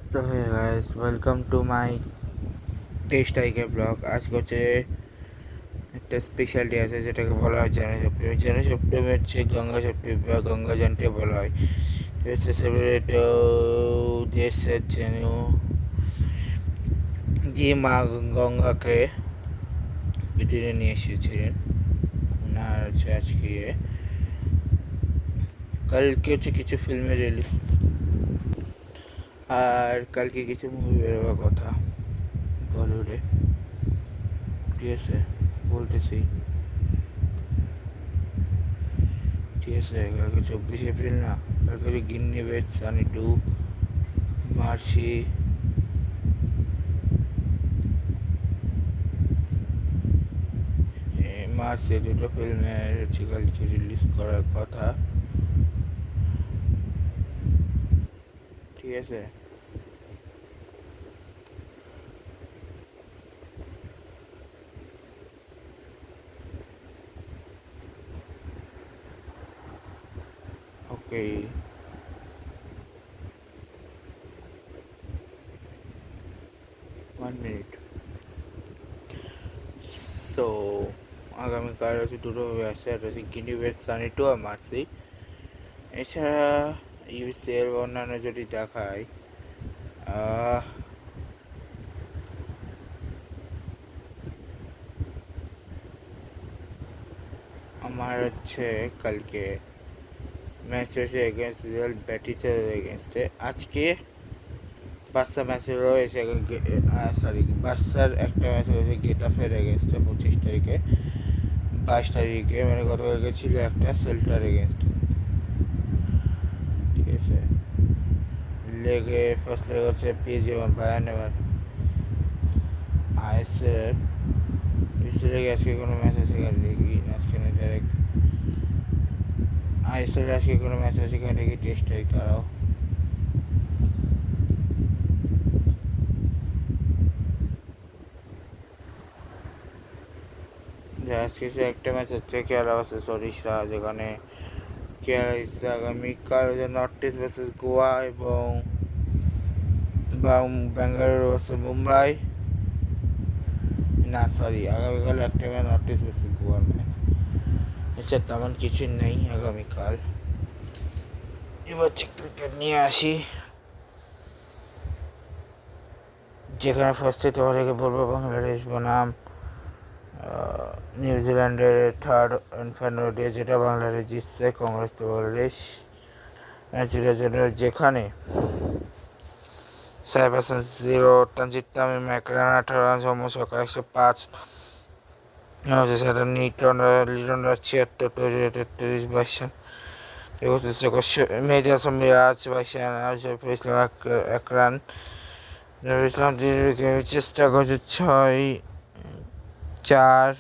So hey guys, welcome to my test আইকে blog. আজকে হচ্ছে একটা স্পেশাল ডে আছে যেটাকে বলা হয় জানুয়ারি সপ্তমী। জানুয়ারি সপ্তমী হচ্ছে গঙ্গা সপ্তমী বা গঙ্গা জয়ন্তী বলা হয়। হচ্ছে সেলিব্রেট দেশে যেন যে মা গঙ্গাকে পৃথিবীতে নিয়ে এসেছিলেন ওনার হচ্ছে আজকে কালকে হচ্ছে কিছু ফিল্মের রিলিজ আর কালকে কিছু মুভি বেরোবার কথা বলিউডে। ঠিক আছে, বলতেছি ঠিক আছে। কালকে 24 এপ্রিল না, কালকে গিন্নি বেচ সানি 2, মার্সি, মার্সি দুটো ফিল্মের হচ্ছে কালকে রিলিজ করার কথা। ঠিক আছে, ওকে 1 মিনিট। সো আগামীকাল হচ্ছে দুটো মুভি আসছে, একটা হচ্ছে গিন্নি বেচ সানি 2 আর মার্সি। এছাড়া ইউসিএল অন্যান্য যদি দেখায় আমার হচ্ছে কালকে ম্যাচ হচ্ছে এগেনস্ট রিয়াল ব্যাটিসের এগেনস্টে। আজকে বার্সা ম্যাচ রয়েছে, বার্সার একটা ম্যাচ রয়েছে গেটাফের এগেনস্টে 25 তারিখে। 22 তারিখে মানে গতকালকে ছিল একটা সেল্টার এগেনস্টে। ঠিক আছে, লেগে ফার্স্ট লেগ হচ্ছে পিএসজি এবং বায়ার্ন। এবার আইএসএল লেগে আজকে কোনো ম্যাচ আছে দেখি, আজকে না ডাইরেক্ট আইএসএল আজকে কোনো ম্যাচ আছে কিনা দেখি, টেস্ট হয় তারাও। আজকে একটা ম্যাচ হচ্ছে কেরালা ভার্সেস ওড়িশা, যেখানে কেরালা আগামীকাল নর্থ ইস্ট ভার্সেস গোয়া এবং বেঙ্গালুরু ভার্সেস মুম্বাই। না সরি, আগামীকাল একটা ম্যাচ নর্থ ইস্ট ভার্সেস গোয়ার ম্যাচ। আচ্ছা, তেমন কিছু নেই আগামীকাল। এবার ক্রিকেট নিয়ে আসি, যেখানে ফার্স্টে তোমাদেরকে বলবো বাংলাদেশ বনাম নিউজিল্যান্ডের থার্ড ফাইনাল ডে, যেটা বাংলাদেশ জিতছে। কংগ্রেস তো বাংলাদেশ ম্যাচের জন্য, যেখানে Saheb Hasan 0, Tanzid Tamim 1 run 18 run, Soumya Sarkar 105, Liton Raj 76, 33 22 Mehedi Hasan Miraz 22 run, Shoriful Islam 1 run, Robi Islam চেষ্টা করছে 6-4।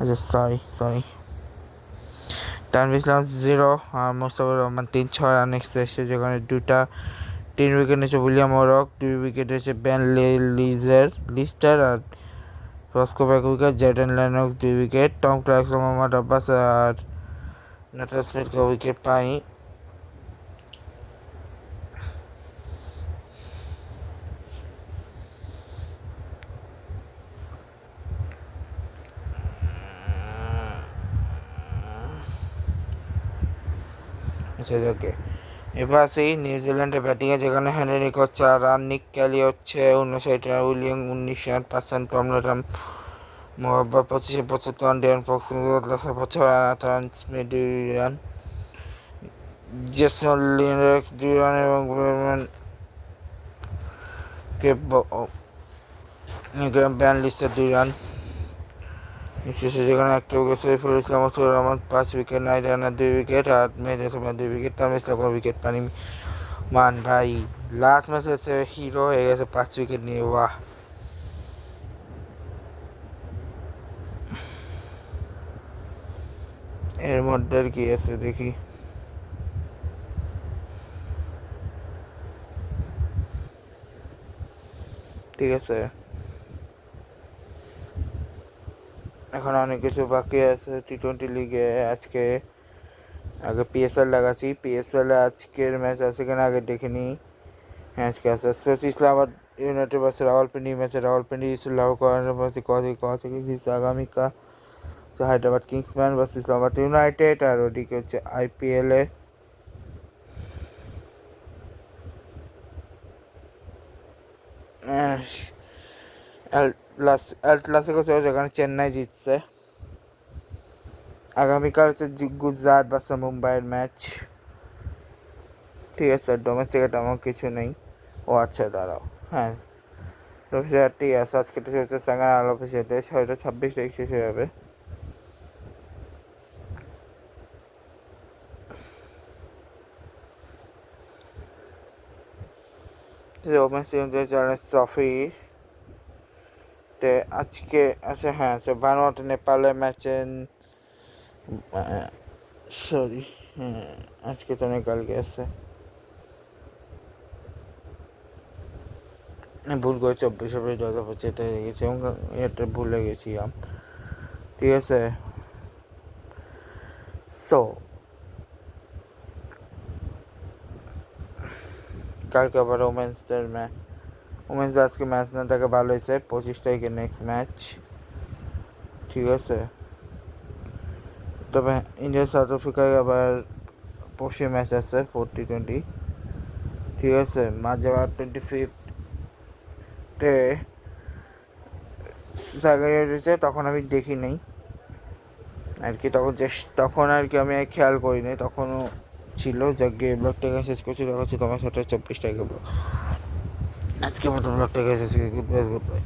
আচ্ছা সরি, তানভীর ইসলাম 0, মোস্তাফিজুর রহমান 3-6 রান এসেছে, যেখানে 3 উইকেট নিয়েছে উইলিয়াম ওরক, 2 উইকেট নিয়েছে বেন লিস্টার আর রস্কোভ 1 wicket, Jayden Lennox 2 wicket, Tom Clarke, Mohammad Abbas আর নাটাল স্মিথকে উইকেট পায়। ওকে, এবার আসি নিউজিল্যান্ডের ব্যাটিংয়ে, যেখানে হেনরি 4 রান, নিক ক্যালি হচ্ছে 59 run, William 19 run, 5 run Tom run, Mohammad 25-75 run, Dane Fox 55 run, Smith 2 run, Jason Lennox 2 run এবং ব্যান লিস্টার 2 রান। শেষে যেখানে একটা উইকেট শরীফুল ইসলাম, মসুর রহমান 5 উইকেট, 9 রানার 2 উইকেট আর মেহেদী হাসান 2 উইকেট, তামিম ইসলাম উইকেট পানি। মান ভাই লাস্ট ম্যাচে হচ্ছে হিরো হয়ে গেছে 5 উইকেট নিয়ে, বাহ। এর মধ্যে আর কি আছে দেখি, ঠিক আছে, এখন অনেক কিছু বাকি আছে টি-20 লিগে। আজকে আগে পিএসএল লাগাচ্ছি, পিএসএল আজকের ম্যাচ আছে কিনা আগে দেখে নিই। হ্যাঁ আজকে আছে, ইসলামাবাদ ইউনাইটেড ভার্সেস রাওয়ালপিন্ডি ম্যাচে রাওয়ালপিন্ডি লাভ করার পাশে আগামীকা Hyderabad Kingsmen versus Islamabad United. আর ওদিকে হচ্ছে আইপিএলে এল ক্লাসিকো ছিল যেখানে চেন্নাই জিতছে। আগামীকাল হচ্ছে গুজরাট ভার্সেস মুম্বাইয়ের ম্যাচ। ঠিক আছে, ডোমেস্টিক তেমন কিছু নেই। ও আচ্ছা দাঁড়াও, হ্যাঁ ঠিক আছে, আজকে হচ্ছে সাঙ্গার আলো অফিসিয়াতে 26 তারিখ শেষ হয়ে যাবে। ট্রফি আজকে আছে, হ্যাঁ আছে ভানুয়াটু নেপালের ম্যাচে, সরি হ্যাঁ আজকে তো নেই, কালকে আছে, ভুল করে 24 ফেব্রুয়ারি 2025 এটা হয়ে গেছে এবং এটা ভুলে গেছিলাম। ঠিক আছে, সো কালকে আবার ওমেন্সদের ম্যাচ, ওমেন্স আজকে ম্যাচ না থাকে ভালো হয়েছে, 25 তারিখে নেক্সট ম্যাচ। ঠিক আছে, তবে ইন্ডিয়া সাউথ আফ্রিকায় আবার পরশু ম্যাচ আছে 4T20। ঠিক আছে, মাঝে আবার 25তে সাগারিয়া রয়েছে, তখন আমি দেখি নেই আর কি, তখন আর কি আমি খেয়াল করি নাই, তখনও ছিল যা গিয়ে ব্লগটাকে শেষ করছি। দেখা হচ্ছে তোমার সাথে 24 তারিখে ব্লগ। আজকে মতো ব্লগটাকে শেষ করছি, গুড বাই।